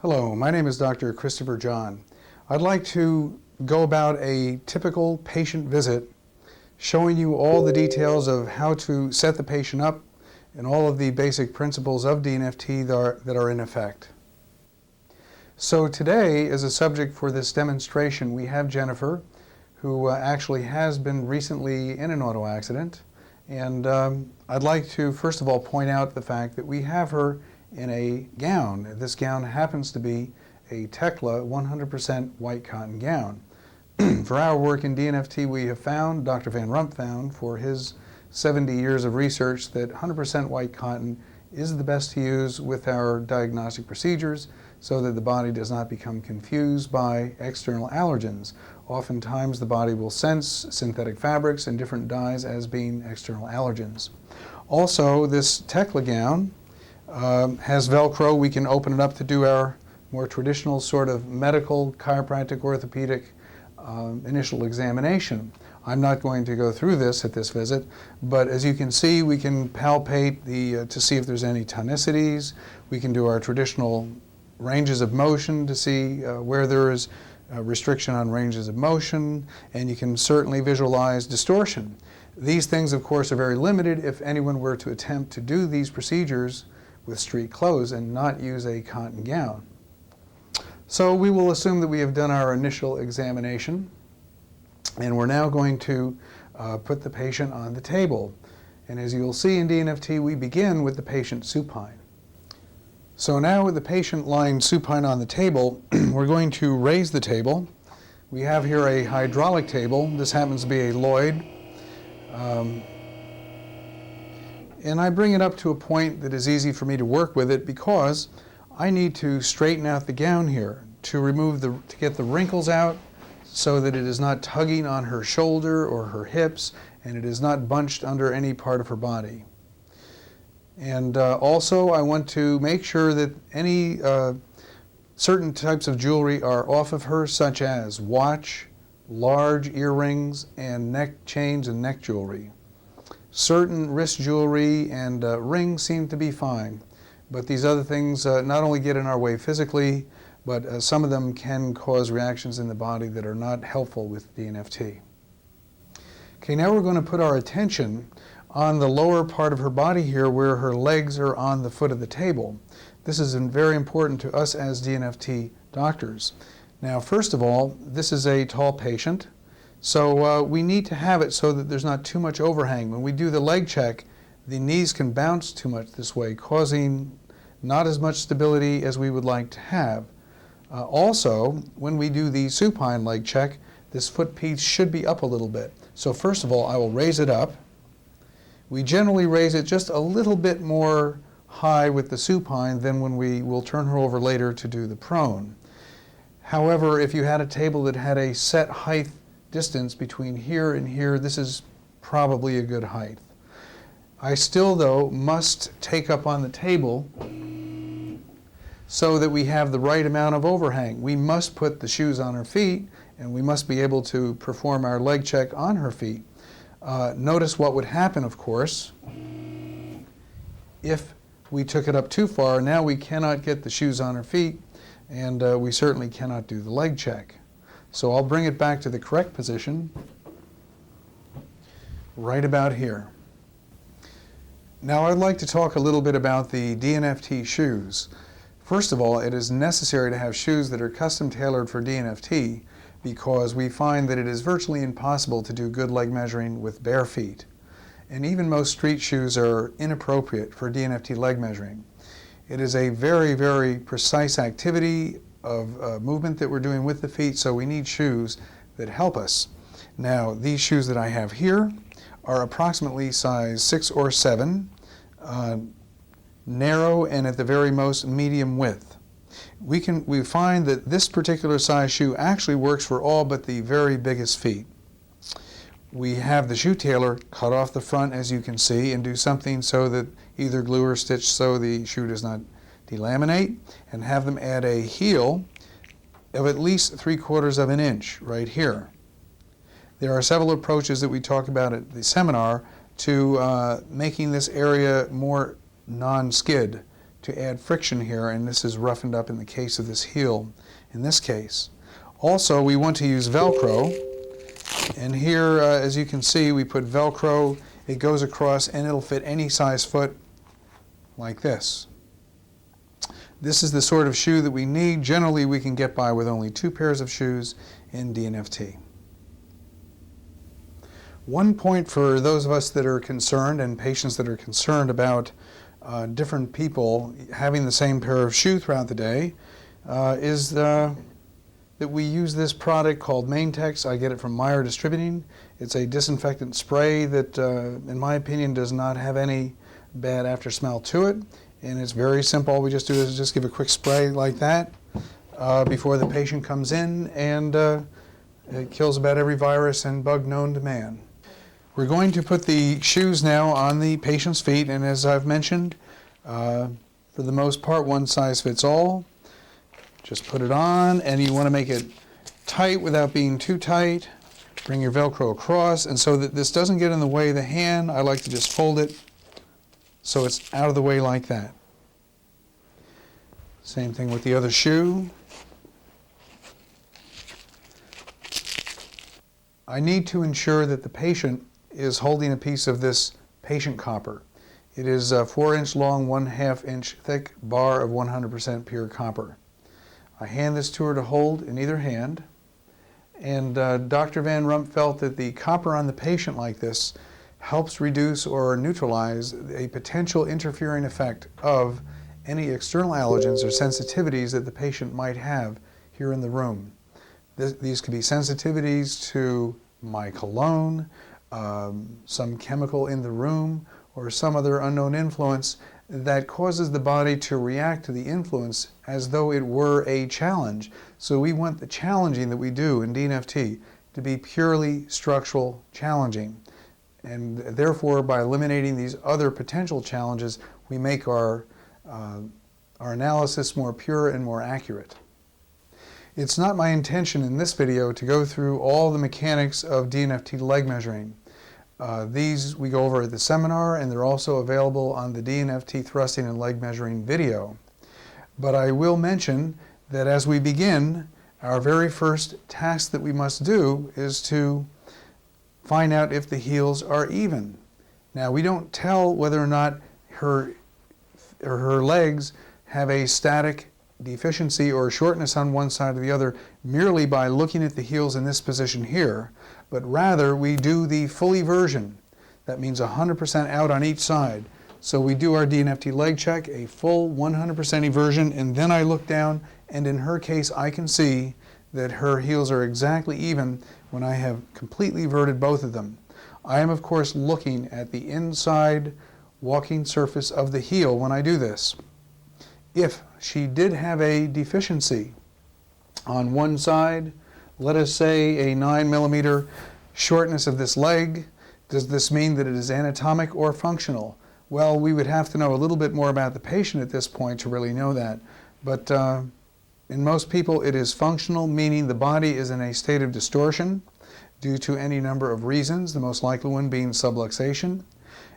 Hello, my name is Dr. Christopher John. I'd like to go about a typical patient visit, showing you all the details of how to set the patient up and all of the basic principles of DNFT that are in effect. So today, as a subject for this demonstration, we have Jennifer, who actually has been recently in an auto accident. And I'd like to first of all point out the fact that we have her in a gown. This gown happens to be a Tekla 100% white cotton gown. For our work in DNFT, we have found, Dr. Van Rump found, for his 70 years of research, that 100% white cotton is the best to use with our diagnostic procedures so that the body does not become confused by external allergens. Oftentimes the body will sense synthetic fabrics and different dyes as being external allergens. Also, this Tekla gown has Velcro. We can open it up to do our more traditional sort of medical, chiropractic, orthopedic initial examination. I'm not going to go through this at this visit, but as you can see, we can palpate to see if there's any tonicities. We can do our traditional ranges of motion to see where there is a restriction on ranges of motion, and you can certainly visualize distortion. These things, of course, are very limited if anyone were to attempt to do these procedures with street clothes and not use a cotton gown. So we will assume that we have done our initial examination, and we're now going to put the patient on the table. And as you'll see in DNFT, we begin with the patient supine. So now with the patient lying supine on the table, we're going to raise the table. We have here a hydraulic table. This happens to be a Lloyd. And I bring it up to a point that is easy for me to work with it because I need to straighten out the gown here to get the wrinkles out so that it is not tugging on her shoulder or her hips, and it is not bunched under any part of her body. And also I want to make sure that any certain types of jewelry are off of her, such as watch, large earrings, and neck chains and neck jewelry. Certain wrist jewelry and rings seem to be fine, but these other things not only get in our way physically, but some of them can cause reactions in the body that are not helpful with DNFT. Okay, now we're going to put our attention on the lower part of her body here where her legs are on the foot of the table. This is very important to us as DNFT doctors. Now, first of all, this is a tall patient, so we need to have it so that there's not too much overhang. When we do the leg check, the knees can bounce too much this way, causing not as much stability as we would like to have. Also, when we do the supine leg check, this foot piece should be up a little bit. So first of all, I will raise it up. We generally raise it just a little bit more high with the supine than when we will turn her over later to do the prone. However, if you had a table that had a set height distance between here and here, this is probably a good height. I still, though, must take up on the table so that we have the right amount of overhang. We must put the shoes on her feet, and we must be able to perform our leg check on her feet. Notice what would happen, of course, if we took it up too far. Now we cannot get the shoes on her feet, and we certainly cannot do the leg check. So I'll bring it back to the correct position, right about here. Now I'd like to talk a little bit about the DNFT shoes. First of all, it is necessary to have shoes that are custom tailored for DNFT because we find that it is virtually impossible to do good leg measuring with bare feet. And even most street shoes are inappropriate for DNFT leg measuring. It is a very, very precise activity of movement that we're doing with the feet, so we need shoes that help us. Now, these shoes that I have here are approximately size 6 or 7, narrow and at the very most medium width. We find that this particular size shoe actually works for all but the very biggest feet. We have the shoe tailor cut off the front, as you can see, and do something so that either glue or stitch so the shoe does not delaminate, and have them add a heel of at least 3/4 of an inch right here. There are several approaches that we talk about at the seminar to making this area more non-skid, to add friction here, and this is roughened up in the case of this heel in this case. Also, we want to use Velcro, and here as you can see we put Velcro. It goes across and it'll fit any size foot like this. This is the sort of shoe that we need. Generally we can get by with only 2 pairs of shoes in DNFT. One point for those of us that are concerned and patients that are concerned about different people having the same pair of shoe throughout the day is that we use this product called Maintex. I get it from Meyer Distributing. It's a disinfectant spray that in my opinion does not have any bad after smell to it, and it's very simple. All we just do is just give a quick spray like that before the patient comes in, and it kills about every virus and bug known to man. We're going to put the shoes now on the patient's feet, and as I've mentioned, for the most part one size fits all. Just put it on, and you want to make it tight without being too tight. Bring your Velcro across, and so that this doesn't get in the way of the hand, I like to just fold it so it's out of the way like that. Same thing with the other shoe. I need to ensure that the patient is holding a piece of this patient copper. It is a 4-inch long, 1/2 inch thick bar of 100% pure copper. I hand this to her to hold in either hand, and Dr. Van Rump felt that the copper on the patient like this helps reduce or neutralize a potential interfering effect of any external allergens or sensitivities that the patient might have here in the room. These could be sensitivities to my cologne, some chemical in the room, or some other unknown influence that causes the body to react to the influence as though it were a challenge. So we want the challenging that we do in DNFT to be purely structural challenging. And therefore, by eliminating these other potential challenges, we make our analysis more pure and more accurate. It's not my intention in this video to go through all the mechanics of DNFT leg measuring. These we go over at the seminar, and they're also available on the DNFT thrusting and leg measuring video. But I will mention that as we begin, our very first task that we must do is to find out if the heels are even. Now, we don't tell whether or not her legs have a static deficiency or shortness on one side or the other merely by looking at the heels in this position here, but rather we do the full eversion. That means 100% out on each side. So we do our DNFT leg check, a full 100% eversion, and then I look down, and in her case I can see that her heels are exactly even when I have completely everted both of them. I am of course looking at the inside walking surface of the heel when I do this. If she did have a deficiency on one side, let us say a 9mm shortness of this leg, does this mean that it is anatomic or functional? Well, we would have to know a little bit more about the patient at this point to really know that. But in most people it is functional, meaning the body is in a state of distortion due to any number of reasons, the most likely one being subluxation.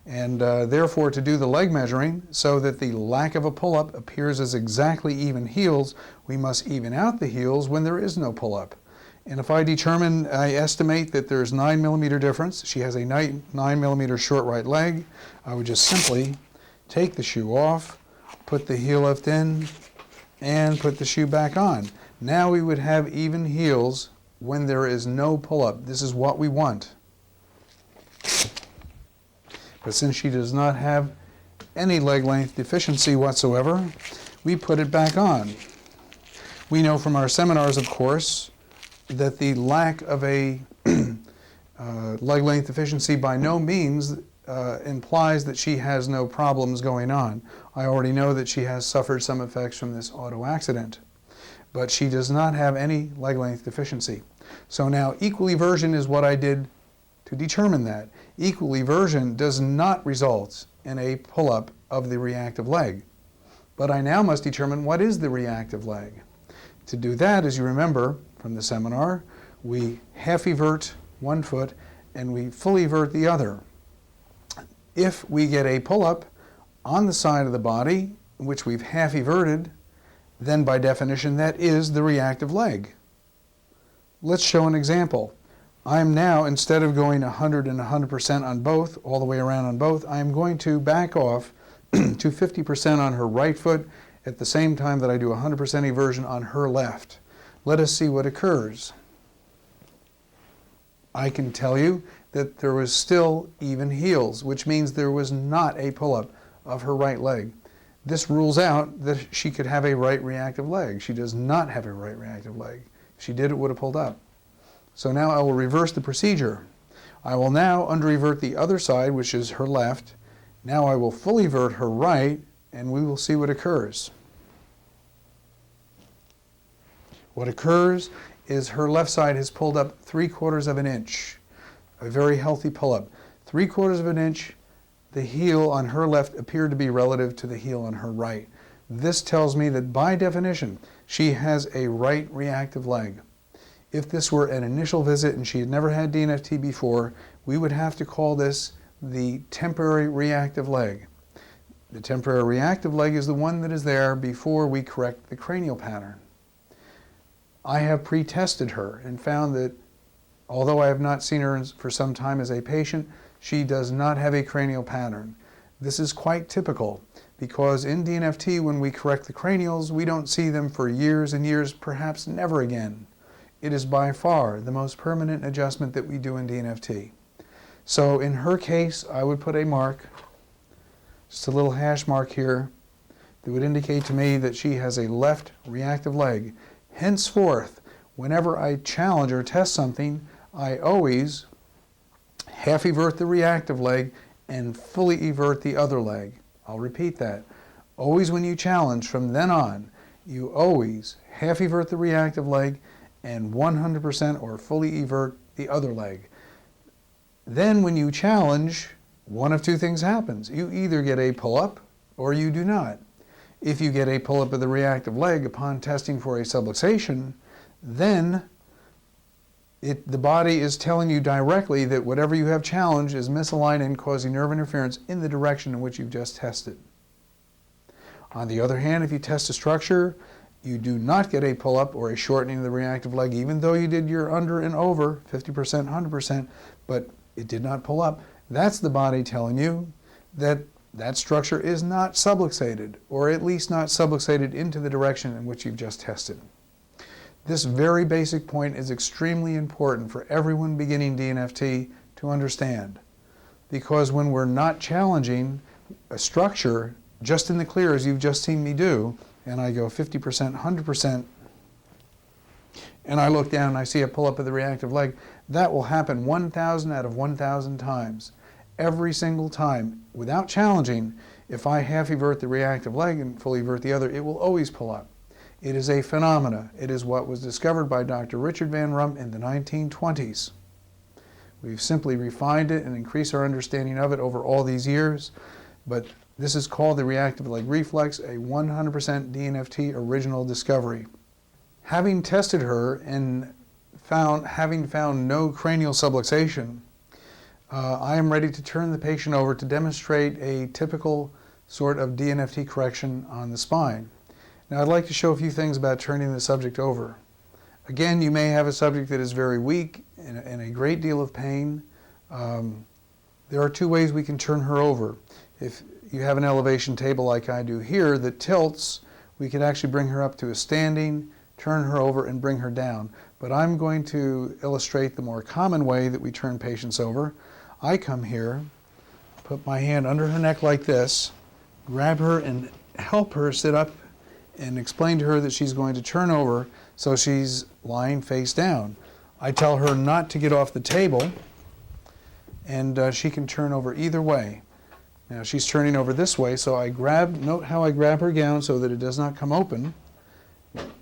And therefore, to do the leg measuring so that the lack of a pull-up appears as exactly even heels, we must even out the heels when there is no pull-up. And if I estimate that there's 9mm difference, she has a 9mm short right leg, I would just simply take the shoe off, put the heel lift in, and put the shoe back on. Now we would have even heels when there is no pull-up. This is what we want. But since she does not have any leg length deficiency whatsoever, we put it back on. We know from our seminars, of course, that the lack of a leg length deficiency by no means implies that she has no problems going on. I already know that she has suffered some effects from this auto accident, but she does not have any leg length deficiency. So now equal eversion is what I did to determine that. Equal eversion does not result in a pull-up of the reactive leg. But I now must determine what is the reactive leg. To do that, as you remember from the seminar, we half evert one foot and we full evert the other. If we get a pull-up on the side of the body, which we've half everted, then by definition that is the reactive leg. Let's show an example. I'm now, instead of going 100 and 100% on both, all the way around on both, I'm going to back off to 50% on her right foot at the same time that I do 100% eversion on her left. Let us see what occurs. I can tell you that there was still even heels, which means there was not a pull-up of her right leg. This rules out that she could have a right reactive leg. She does not have a right reactive leg. If she did, it would have pulled up. So now I will reverse the procedure. I will now under-evert the other side, which is her left. Now I will fully evert her right, and we will see what occurs. What occurs is her left side has pulled up 3/4 of an inch. A very healthy pull-up. 3/4 of an inch, the heel on her left appeared to be relative to the heel on her right. This tells me that by definition, she has a right reactive leg. If this were an initial visit and she had never had DNFT before, we would have to call this the temporary reactive leg. The temporary reactive leg is the one that is there before we correct the cranial pattern. I have pre-tested her and found that although I have not seen her for some time as a patient, she does not have a cranial pattern. This is quite typical because in DNFT, when we correct the cranials, we don't see them for years and years, perhaps never again. It is by far the most permanent adjustment that we do in DNFT. So in her case, I would put a mark, just a little hash mark here, that would indicate to me that she has a left reactive leg. Henceforth, whenever I challenge or test something, I always half evert the reactive leg and fully evert the other leg. I'll repeat that. Always when you challenge from then on, you always half evert the reactive leg and 100% or fully evert the other leg. Then when you challenge, one of two things happens. You either get a pull-up or you do not. If you get a pull-up of the reactive leg upon testing for a subluxation, then the body is telling you directly that whatever you have challenged is misaligned and causing nerve interference in the direction in which you've just tested. On the other hand, if you test a structure, you do not get a pull-up or a shortening of the reactive leg, even though you did your under and over, 50%, 100%, but it did not pull up. That's the body telling you that that structure is not subluxated, or at least not subluxated into the direction in which you've just tested. This very basic point is extremely important for everyone beginning DNFT to understand, because when we're not challenging a structure just in the clear as you've just seen me do, and I go 50%, 100%, and I look down and I see a pull-up of the reactive leg, that will happen 1,000 out of 1,000 times. Every single time, without challenging, if I half evert the reactive leg and fully evert the other, it will always pull up. It is a phenomena. It is what was discovered by Dr. Richard Van Rump in the 1920s. We've simply refined it and increased our understanding of it over all these years, but this is called the reactive leg reflex, a 100% DNFT original discovery. Having tested her and having found no cranial subluxation, I am ready to turn the patient over to demonstrate a typical sort of DNFT correction on the spine. Now I'd like to show a few things about turning the subject over. Again, you may have a subject that is very weak and a great deal of pain. There are two ways we can turn her over. If you have an elevation table like I do here that tilts, we could actually bring her up to a standing, turn her over, and bring her down. But I'm going to illustrate the more common way that we turn patients over. I come here, put my hand under her neck like this, grab her and help her sit up and explain to her that she's going to turn over so she's lying face down. I tell her not to get off the table, and she can turn over either way. Now she's turning over this way, so note how I grab her gown so that it does not come open,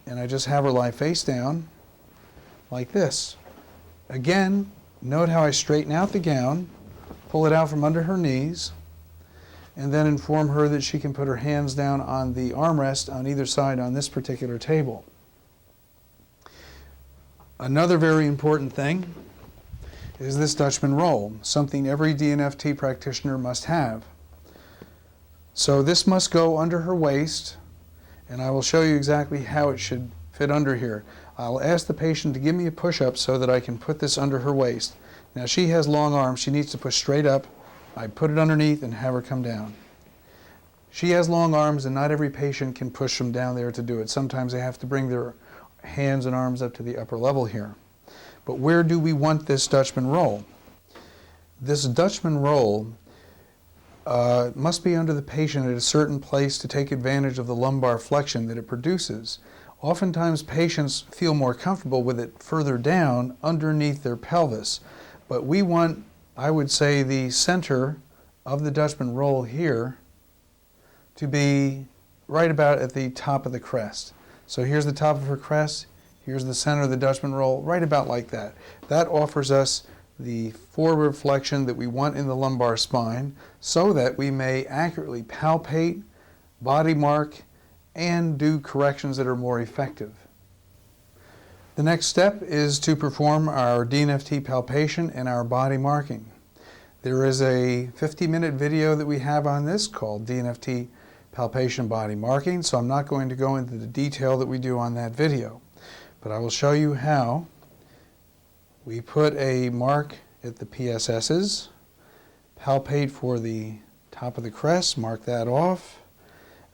and I just have her lie face down like this. Again, note how I straighten out the gown, pull it out from under her knees, and then inform her that she can put her hands down on the armrest on either side on this particular table. Another very important thing is this Dutchman roll, something every DNFT practitioner must have. So this must go under her waist, and I will show you exactly how it should fit under here. I'll ask the patient to give me a push-up so that I can put this under her waist. Now she has long arms, she needs to push straight up. I put it underneath and have her come down. She has long arms and not every patient can push them down there to do it. Sometimes they have to bring their hands and arms up to the upper level here. But where do we want this Dutchman roll? This Dutchman roll must be under the patient at a certain place to take advantage of the lumbar flexion that it produces. Oftentimes patients feel more comfortable with it further down underneath their pelvis. But we want, I would say, the center of the Dutchman roll here to be right about at the top of the crest. So here's the top of her crest, here's the center of the Dutchman roll, right about like that. That offers us the forward flexion that we want in the lumbar spine so that we may accurately palpate, body mark, and do corrections that are more effective. The next step is to perform our DNFT palpation and our body marking. There is a 50-minute video that we have on this called DNFT palpation body marking, so I'm not going to go into the detail that we do on that video, but I will show you how we put a mark at the PSS's, palpate for the top of the crest, mark that off.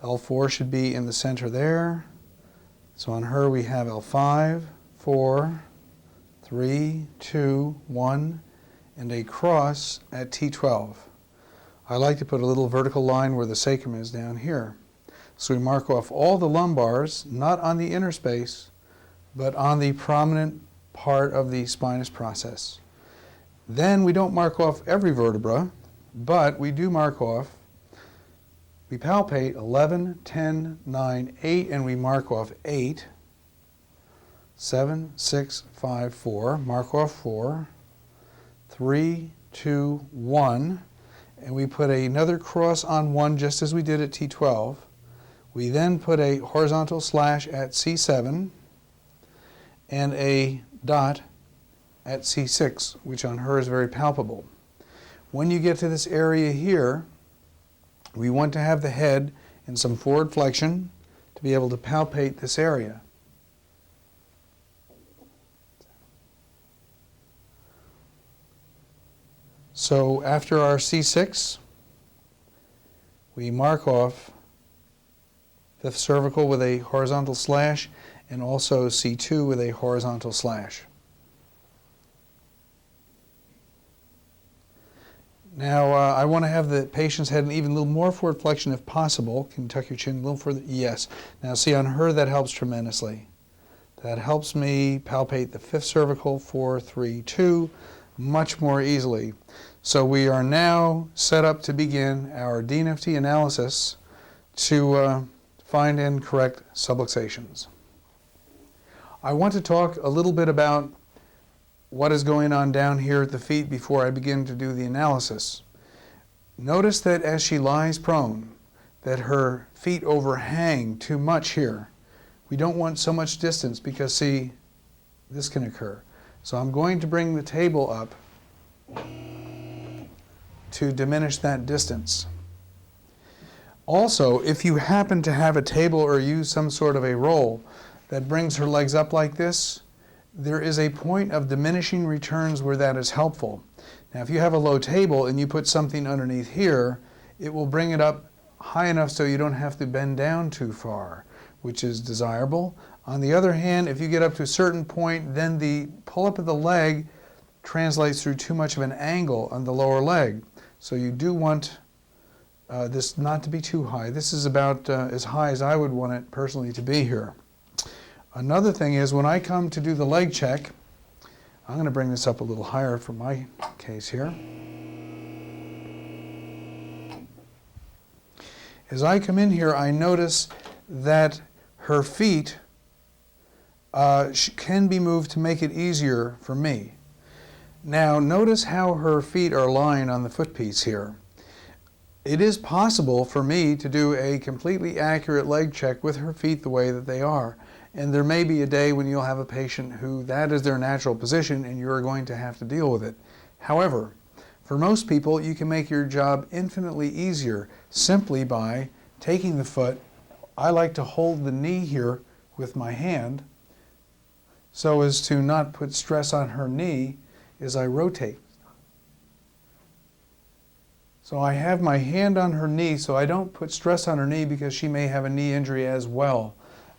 L4 should be in the center there. So on her we have L5, 4, 3, 2, 1, and a cross at T12. I like to put a little vertical line where the sacrum is down here. So we mark off all the lumbars, not on the inner space, but on the prominent part of the spinous process. Then we don't mark off every vertebra, but we do mark off, we palpate 11, 10, 9, 8, and we mark off 8, 7, 6, 5, 4, mark off 4, 3, 2, 1, and we put another cross on 1 just as we did at T12. We then put a horizontal slash at C7 and a dot at C6, which on her is very palpable. When you get to this area here, we want to have the head in some forward flexion to be able to palpate this area. So after our C6, we mark off fifth cervical with a horizontal slash and also C2 with a horizontal slash. Now I want to have the patient's head even a little more forward flexion if possible. Can you tuck your chin a little further? Yes. Now see, on her that helps tremendously. That helps me palpate the fifth cervical, 4, 3, 2, much more easily. So we are now set up to begin our DNFT analysis to find and correct subluxations. I want to talk a little bit about what is going on down here at the feet before I begin to do the analysis. Notice that as she lies prone, that her feet overhang too much here. We don't want so much distance because, see, this can occur. So I'm going to bring the table up to diminish that distance. Also, if you happen to have a table or use some sort of a roll that brings her legs up like this, there is a point of diminishing returns where that is helpful. Now if you have a low table and you put something underneath here, it will bring it up high enough so you don't have to bend down too far, which is desirable. On the other hand, if you get up to a certain point, then the pull up of the leg translates through too much of an angle on the lower leg. So you do want this not to be too high. This is about as high as I would want it personally to be here. Another thing is when I come to do the leg check, I'm going to bring this up a little higher for my case here. As I come in here, I notice that her feet can be moved to make it easier for me. Now notice how her feet are lying on the footpiece here. It is possible for me to do a completely accurate leg check with her feet the way that they are. And there may be a day when you'll have a patient who that is their natural position and you're going to have to deal with it. However, For most people, you can make your job infinitely easier simply by taking the foot. I like to hold the knee here with my hand so as to not put stress on her knee as I rotate. So I have my hand on her knee so I don't put stress on her knee because she may have a knee injury as well.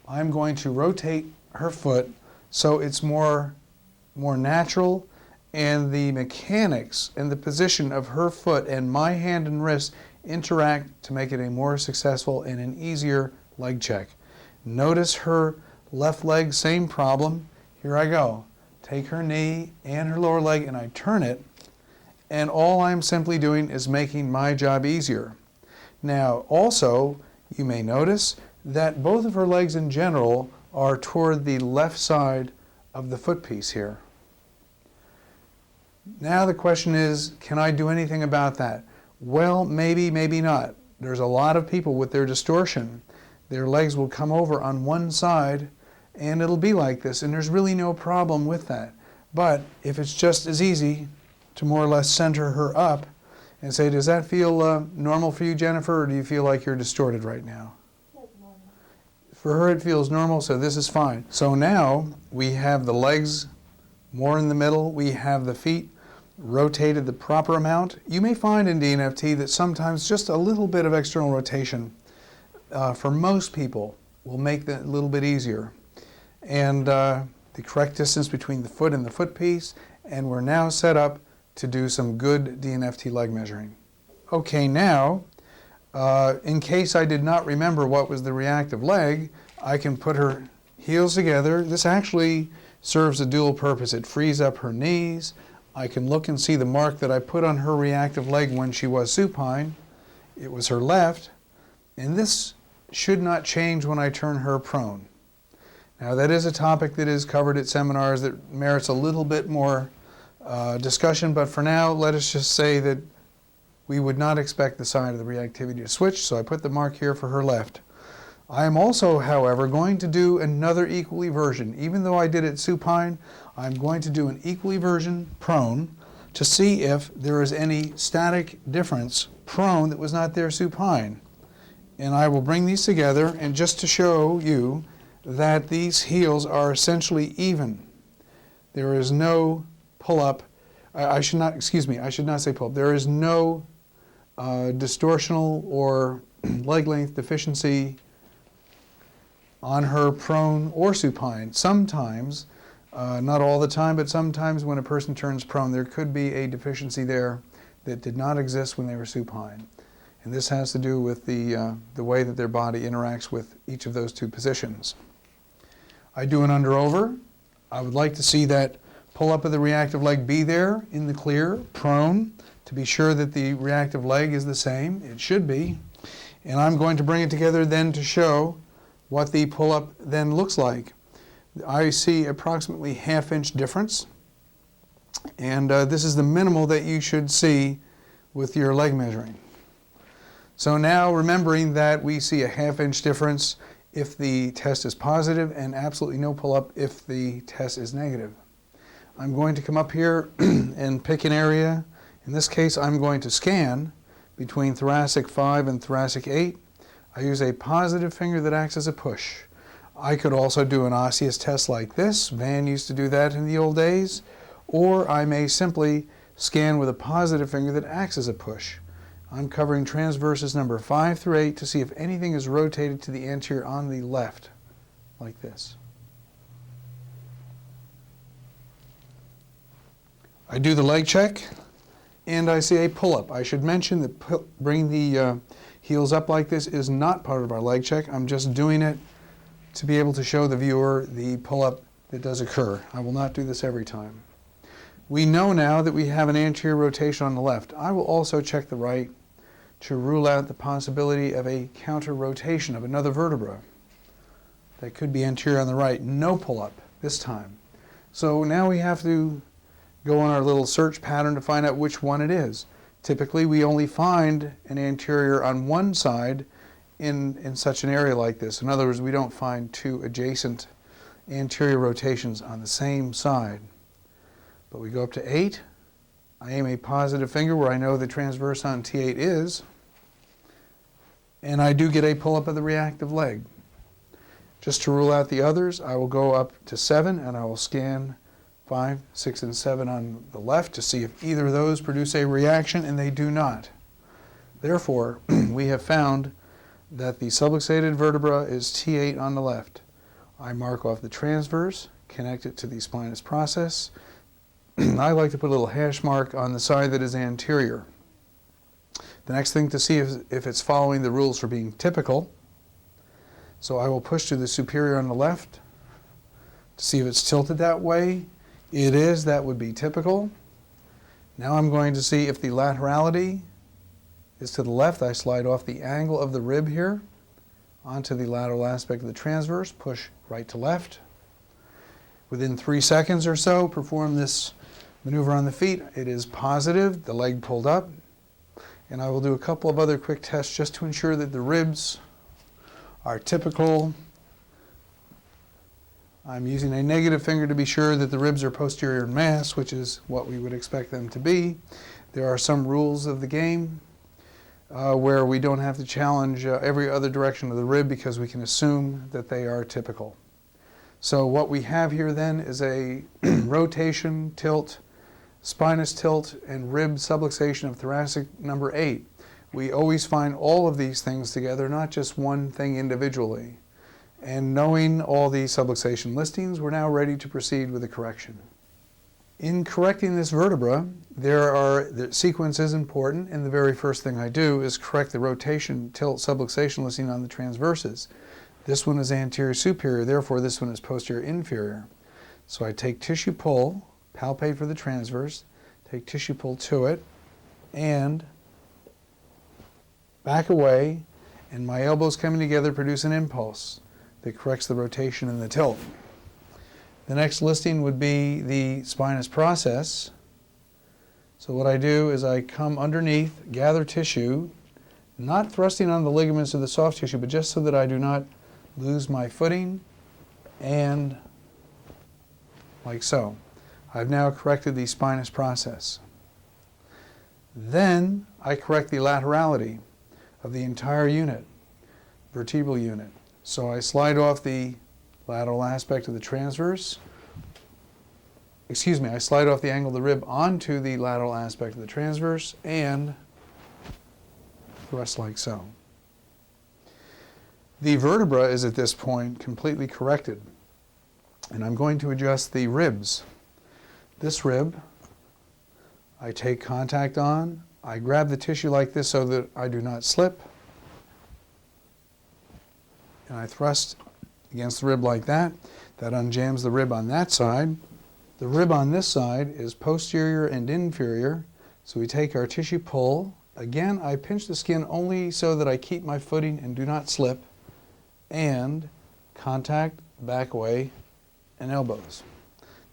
I'm going to rotate her foot so it's more natural, and the mechanics and the position of her foot and my hand and wrist interact to make it a more successful and an easier leg check. Notice her left leg, same problem. Here I go. Take her knee and her lower leg and I turn it, and all I'm simply doing is making my job easier. Now also, you may notice that both of her legs in general are toward the left side of the foot piece here. Now the question is, can I do anything about that? Well, maybe, maybe not. There's a lot of people with their distortion. Their legs will come over on one side and it'll be like this, and there's really no problem with that. But if it's just as easy to more or less center her up and say, does that feel normal for you, Jennifer, or do you feel like you're distorted right now? For her it feels normal, so this is fine. So now we have the legs more in the middle, we have the feet rotated the proper amount. You may find in DNFT that sometimes just a little bit of external rotation for most people will make that a little bit easier. And the correct distance between the foot and the foot piece, and we're now set up to do some good DNFT leg measuring. Okay, now, in case I did not remember what was the reactive leg, I can put her heels together. This actually serves a dual purpose. It frees up her knees. I can look and see the mark that I put on her reactive leg when she was supine. It was her left, and this should not change when I turn her prone. Now that is a topic that is covered at seminars that merits a little bit more discussion, but for now let us just say that we would not expect the side of the reactivity to switch, so I put the mark here for her left. I am also, however, going to do another equally version. Even though I did it supine, I'm going to do an equally version prone to see if there is any static difference prone that was not there supine. And I will bring these together, and just to show you that these heels are essentially even. There is no pull-up. I should not say pull-up. There is no distortional or leg length deficiency on her prone or supine. Sometimes, not all the time, but sometimes when a person turns prone, there could be a deficiency there that did not exist when they were supine. And this has to do with the way that their body interacts with each of those two positions. I do an under-over. I would like to see that pull-up of the reactive leg be there in the clear, prone, to be sure that the reactive leg is the same. It should be. And I'm going to bring it together then to show what the pull-up then looks like. I see approximately half-inch difference, and this is the minimal that you should see with your leg measuring. So now, remembering that we see a half-inch difference if the test is positive and absolutely no pull-up if the test is negative. I'm going to come up here and pick an area. In this case, I'm going to scan between thoracic 5 and thoracic 8. I use a positive finger that acts as a push. I could also do an osseous test like this. Van used to do that in the old days. Or I may simply scan with a positive finger that acts as a push. I'm covering transverses number 5 through 8 to see if anything is rotated to the anterior on the left, like this. I do the leg check, and I see a pull-up. I should mention that bringing the heels up like this is not part of our leg check. I'm just doing it to be able to show the viewer the pull-up that does occur. I will not do this every time. We know now that we have an anterior rotation on the left. I will also check the right to rule out the possibility of a counter rotation of another vertebra. That could be anterior on the right. No pull-up this time. So now we have to go on our little search pattern to find out which one it is. Typically, we only find an anterior on one side in such an area like this. In other words, we don't find two adjacent anterior rotations on the same side. But we go up to 8. I aim a positive finger where I know the transverse on T8 is, and I do get a pull-up of the reactive leg. Just to rule out the others, I will go up to 7 and I will scan 5, 6, and 7 on the left to see if either of those produce a reaction, and they do not. Therefore, we have found that the subluxated vertebra is T8 on the left. I mark off the transverse, connect it to the spinous process. I like to put a little hash mark on the side that is anterior. The next thing to see if it's following the rules for being typical. So I will push to the superior on the left to see if it's tilted that way. It is. That would be typical. Now I'm going to see if the laterality is to the left. I slide off the angle of the rib here onto the lateral aspect of the transverse, push right to left. Within 3 seconds or so, perform this maneuver on the feet. It is positive, the leg pulled up, and I will do a couple of other quick tests just to ensure that the ribs are typical. I'm using a negative finger to be sure that the ribs are posterior in mass, which is what we would expect them to be. There are some rules of the game where we don't have to challenge every other direction of the rib because we can assume that they are typical. So what we have here then is a rotation, tilt, spinous tilt, and rib subluxation of thoracic number 8. We always find all of these things together, not just one thing individually. And knowing all these subluxation listings, we're now ready to proceed with the correction. In correcting this vertebra, the sequence is important, and the very first thing I do is correct the rotation, tilt, subluxation listing on the transverses. This one is anterior superior, therefore this one is posterior inferior. So I take tissue pull, palpate for the transverse, take tissue pull to it, and back away, and my elbows coming together produce an impulse that corrects the rotation and the tilt. The next listing would be the spinous process. So what I do is I come underneath, gather tissue, not thrusting on the ligaments or the soft tissue, but just so that I do not lose my footing, and like so. I've now corrected the spinous process. Then I correct the laterality of the entire unit, vertebral unit. So I slide off the lateral aspect of the transverse. I slide off the angle of the rib onto the lateral aspect of the transverse and thrust like so. The vertebra is at this point completely corrected, and I'm going to adjust the ribs. This rib, I take contact on, I grab the tissue like this so that I do not slip, and I thrust against the rib like that. That unjams the rib on that side. The rib on this side is posterior and inferior, so we take our tissue pull. Again, I pinch the skin only so that I keep my footing and do not slip, and contact, back away, and elbows.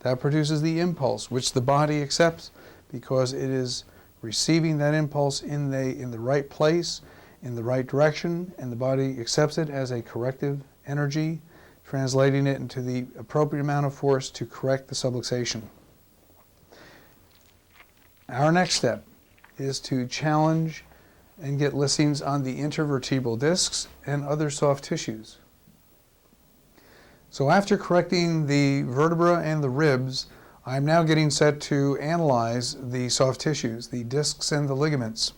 That produces the impulse, which the body accepts because it is receiving that impulse in the right place, in the right direction, and the body accepts it as a corrective energy, translating it into the appropriate amount of force to correct the subluxation. Our next step is to challenge and get listings on the intervertebral discs and other soft tissues. So after correcting the vertebra and the ribs, I'm now getting set to analyze the soft tissues, the discs and the ligaments.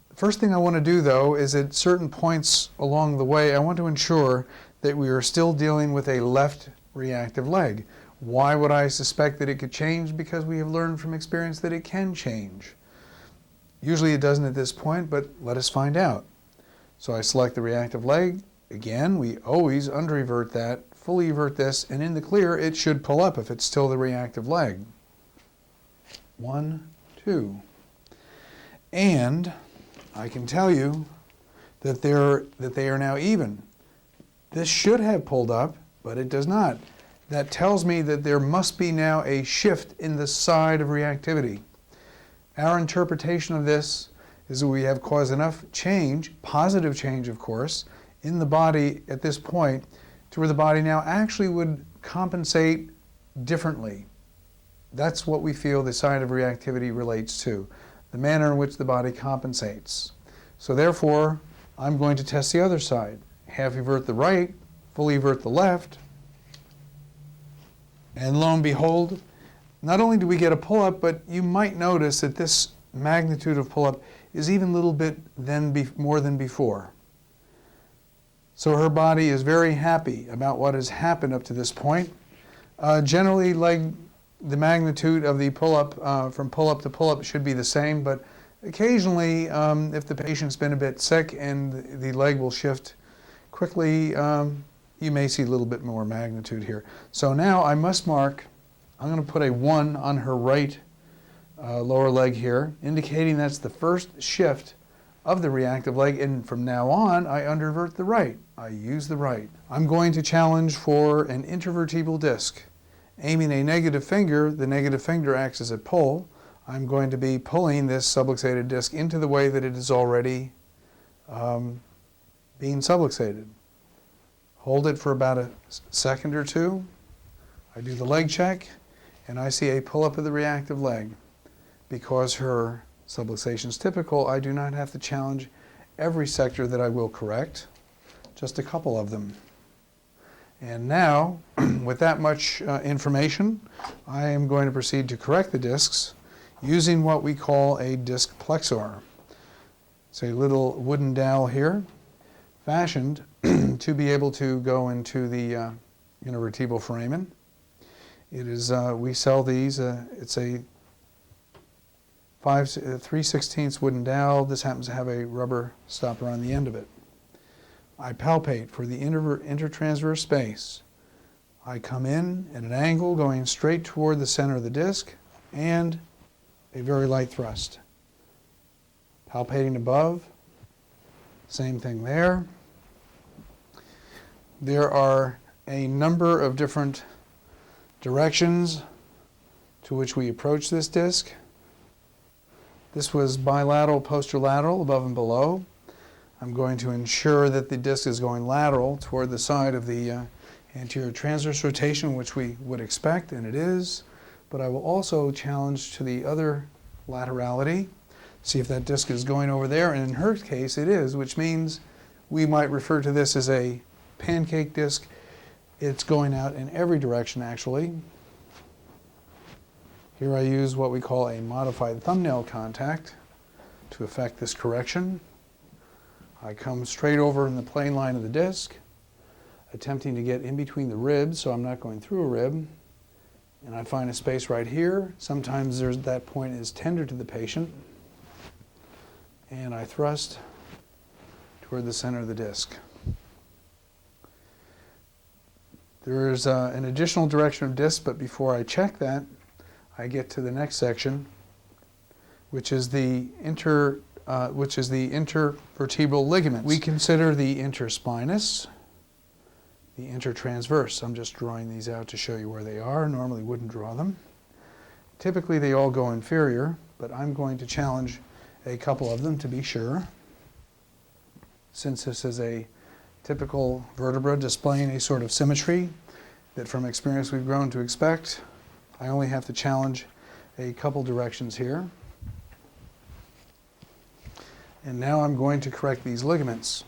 The first thing I want to do, though, is at certain points along the way, I want to ensure that we are still dealing with a left reactive leg. Why would I suspect that it could change? Because we have learned from experience that it can change. Usually it doesn't at this point, but let us find out. So I select the reactive leg. Again, we always under-evert that, fully evert this, and in the clear it should pull up if it's still the reactive leg. 1, 2. And I can tell you that they are now even. This should have pulled up, but it does not. That tells me that there must be now a shift in the side of reactivity. Our interpretation of this is that we have caused enough change, positive change of course, in the body at this point to where the body now actually would compensate differently. That's what we feel the sign of reactivity relates to, the manner in which the body compensates. So therefore, I'm going to test the other side. Half evert the right, fully evert the left, and lo and behold, not only do we get a pull-up, but you might notice that this magnitude of pull-up is even a little bit more than before. So her body is very happy about what has happened up to this point. Generally, the magnitude of the pull-up, from pull-up to pull-up should be the same, but occasionally, if the patient's been a bit sick and the leg will shift quickly, you may see a little bit more magnitude here. So now I must mark, I'm going to put a 1 on her right lower leg here, indicating that's the first shift of the reactive leg, and from now on I undervert the right. I use the right. I'm going to challenge for an intervertebral disc. Aiming a negative finger, the negative finger acts as a pull. I'm going to be pulling this subluxated disc into the way that it is already being subluxated. Hold it for about a second or two. I do the leg check, and I see a pull-up of the reactive leg. Because her subluxation is typical, I do not have to challenge every sector that I will correct, just a couple of them. And now, with that much information, I am going to proceed to correct the discs using what we call a disc plexor. It's a little wooden dowel here, fashioned to be able to go into the intervertebral foramen. It is, we sell these, it's a 3/16 wooden dowel. This happens to have a rubber stopper on the end of it. I palpate for the intertransverse space. I come in at an angle going straight toward the center of the disc and a very light thrust. Palpating above, same thing there. There are a number of different directions to which we approach this disc. This was bilateral, posterolateral, above and below. I'm going to ensure that the disc is going lateral toward the side of the anterior transverse rotation, which we would expect, and it is. But I will also challenge to the other laterality, see if that disc is going over there, and in her case it is, which means we might refer to this as a pancake disc. It's going out in every direction, actually. Here I use what we call a modified thumbnail contact to effect this correction. I come straight over in the plane line of the disc, attempting to get in between the ribs so I'm not going through a rib. And I find a space right here. Sometimes that point is tender to the patient. And I thrust toward the center of the disc. There is an additional direction of disc, but before I check that, I get to the next section, which is the intervertebral ligament. We consider the interspinous, the intertransverse. I'm just drawing these out to show you where they are. Normally wouldn't draw them. Typically they all go inferior, but I'm going to challenge a couple of them to be sure. Since this is a typical vertebra displaying a sort of symmetry that from experience we've grown to expect, I only have to challenge a couple directions here. And now I'm going to correct these ligaments.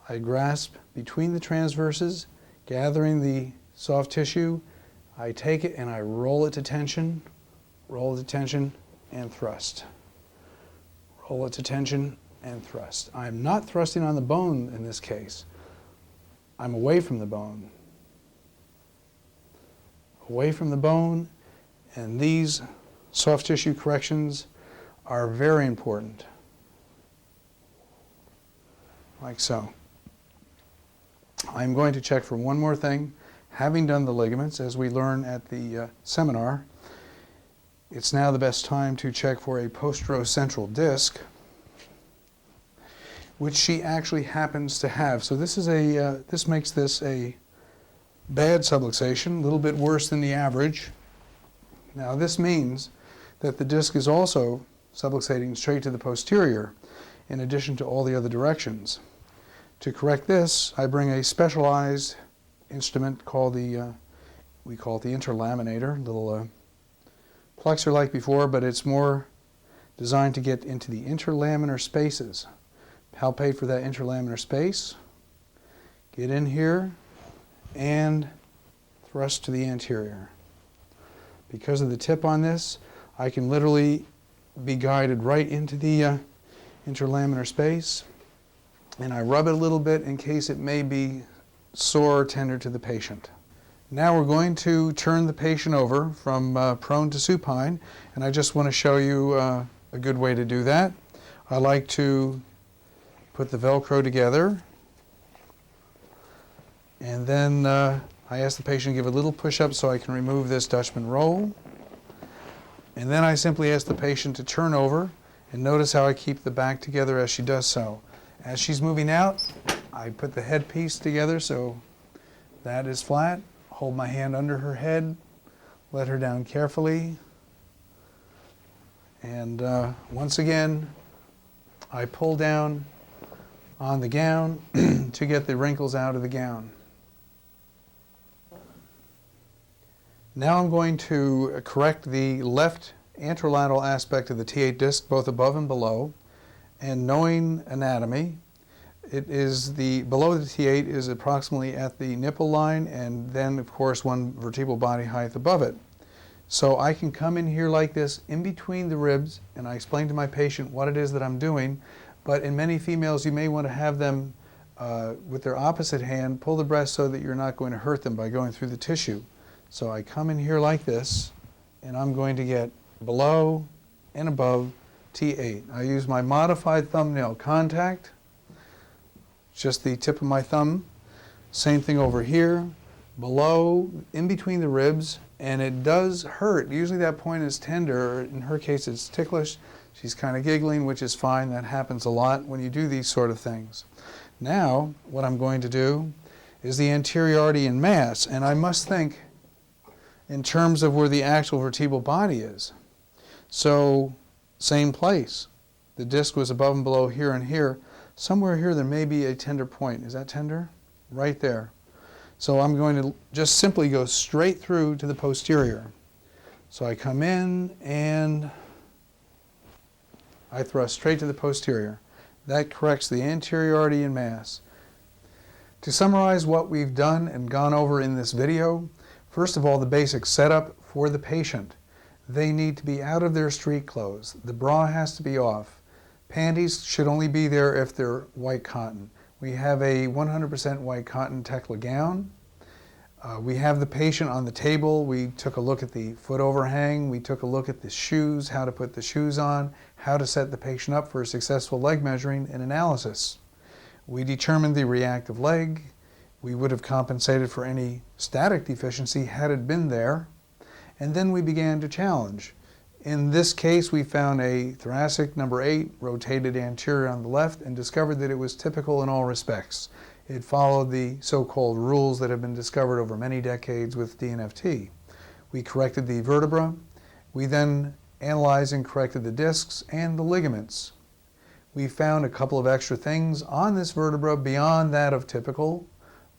I grasp between the transverses, gathering the soft tissue. I take it and I roll it to tension, and thrust. Roll it to tension and thrust. I'm not thrusting on the bone in this case. I'm away from the bone. Away from the bone, and these soft tissue corrections are very important. Like so. I'm going to check for one more thing. Having done the ligaments, as we learn at the seminar, it's now the best time to check for a posterocentral disc, which she actually happens to have. So this is this makes this a bad subluxation, a little bit worse than the average. Now this means that the disc is also subluxating straight to the posterior, in addition to all the other directions. To correct this, I bring a specialized instrument called the we call it the interlaminator, little plexer like before, but it's more designed to get into the interlaminar spaces. Palpate for that interlaminar space, get in here, and thrust to the anterior. Because of the tip on this, I can literally be guided right into the interlaminar space, and I rub it a little bit in case it may be sore or tender to the patient. Now we're going to turn the patient over from prone to supine, and I just want to show you a good way to do that. I like to put the Velcro together, and then I ask the patient to give a little push-up so I can remove this Dutchman roll. And then I simply ask the patient to turn over, and notice how I keep the back together as she does so. As she's moving out, I put the headpiece together so that is flat. Hold my hand under her head, let her down carefully. And once again, I pull down on the gown to get the wrinkles out of the gown. Now I'm going to correct the left anterolateral aspect of the T8 disc, both above and below. And knowing anatomy, it is below the T8 is approximately at the nipple line, and then of course one vertebral body height above it. So I can come in here like this in between the ribs, and I explain to my patient what it is that I'm doing. But in many females, you may want to have them with their opposite hand pull the breast so that you're not going to hurt them by going through the tissue. So I come in here like this, and I'm going to get below and above T8. I use my modified thumbnail contact, just the tip of my thumb. Same thing over here, below, in between the ribs, and it does hurt. Usually that point is tender. In her case, it's ticklish. She's kind of giggling, which is fine. That happens a lot when you do these sort of things. Now, what I'm going to do is the anteriority in mass, and I must think in terms of where the actual vertebral body is. So, same place. The disc was above and below here and here. Somewhere here there may be a tender point. Is that tender? Right there. So I'm going to just simply go straight through to the posterior. So I come in and I thrust straight to the posterior. That corrects the anteriority in mass. To summarize what we've done and gone over in this video, first of all, the basic setup for the patient. They need to be out of their street clothes. The bra has to be off. Panties should only be there if they're white cotton. We have a 100% white cotton Tekla gown. We have the patient on the table. We took a look at the foot overhang. We took a look at the shoes, how to put the shoes on, how to set the patient up for a successful leg measuring and analysis. We determined the reactive leg. We would have compensated for any static deficiency had it been there. And then we began to challenge. In this case, we found a thoracic number 8 rotated anterior on the left and discovered that it was typical in all respects. It followed the so-called rules that have been discovered over many decades with DNFT. We corrected the vertebra. We then analyzed and corrected the discs and the ligaments. We found a couple of extra things on this vertebra beyond that of typical.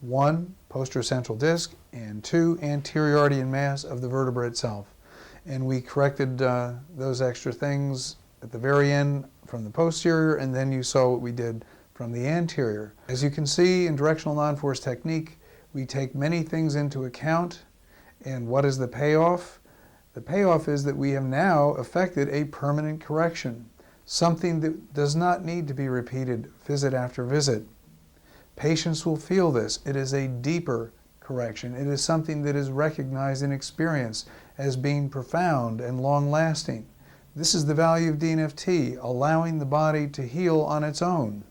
1, posterior central disc, and 2, anteriority in mass of the vertebra itself. And we corrected those extra things at the very end from the posterior, and then you saw what we did from the anterior. As you can see in directional non-force technique, we take many things into account. And what is the payoff? The payoff is that we have now effected a permanent correction, something that does not need to be repeated visit after visit. Patients will feel this. It is a deeper correction. It is something that is recognized and experienced as being profound and long-lasting. This is the value of DNFT, allowing the body to heal on its own.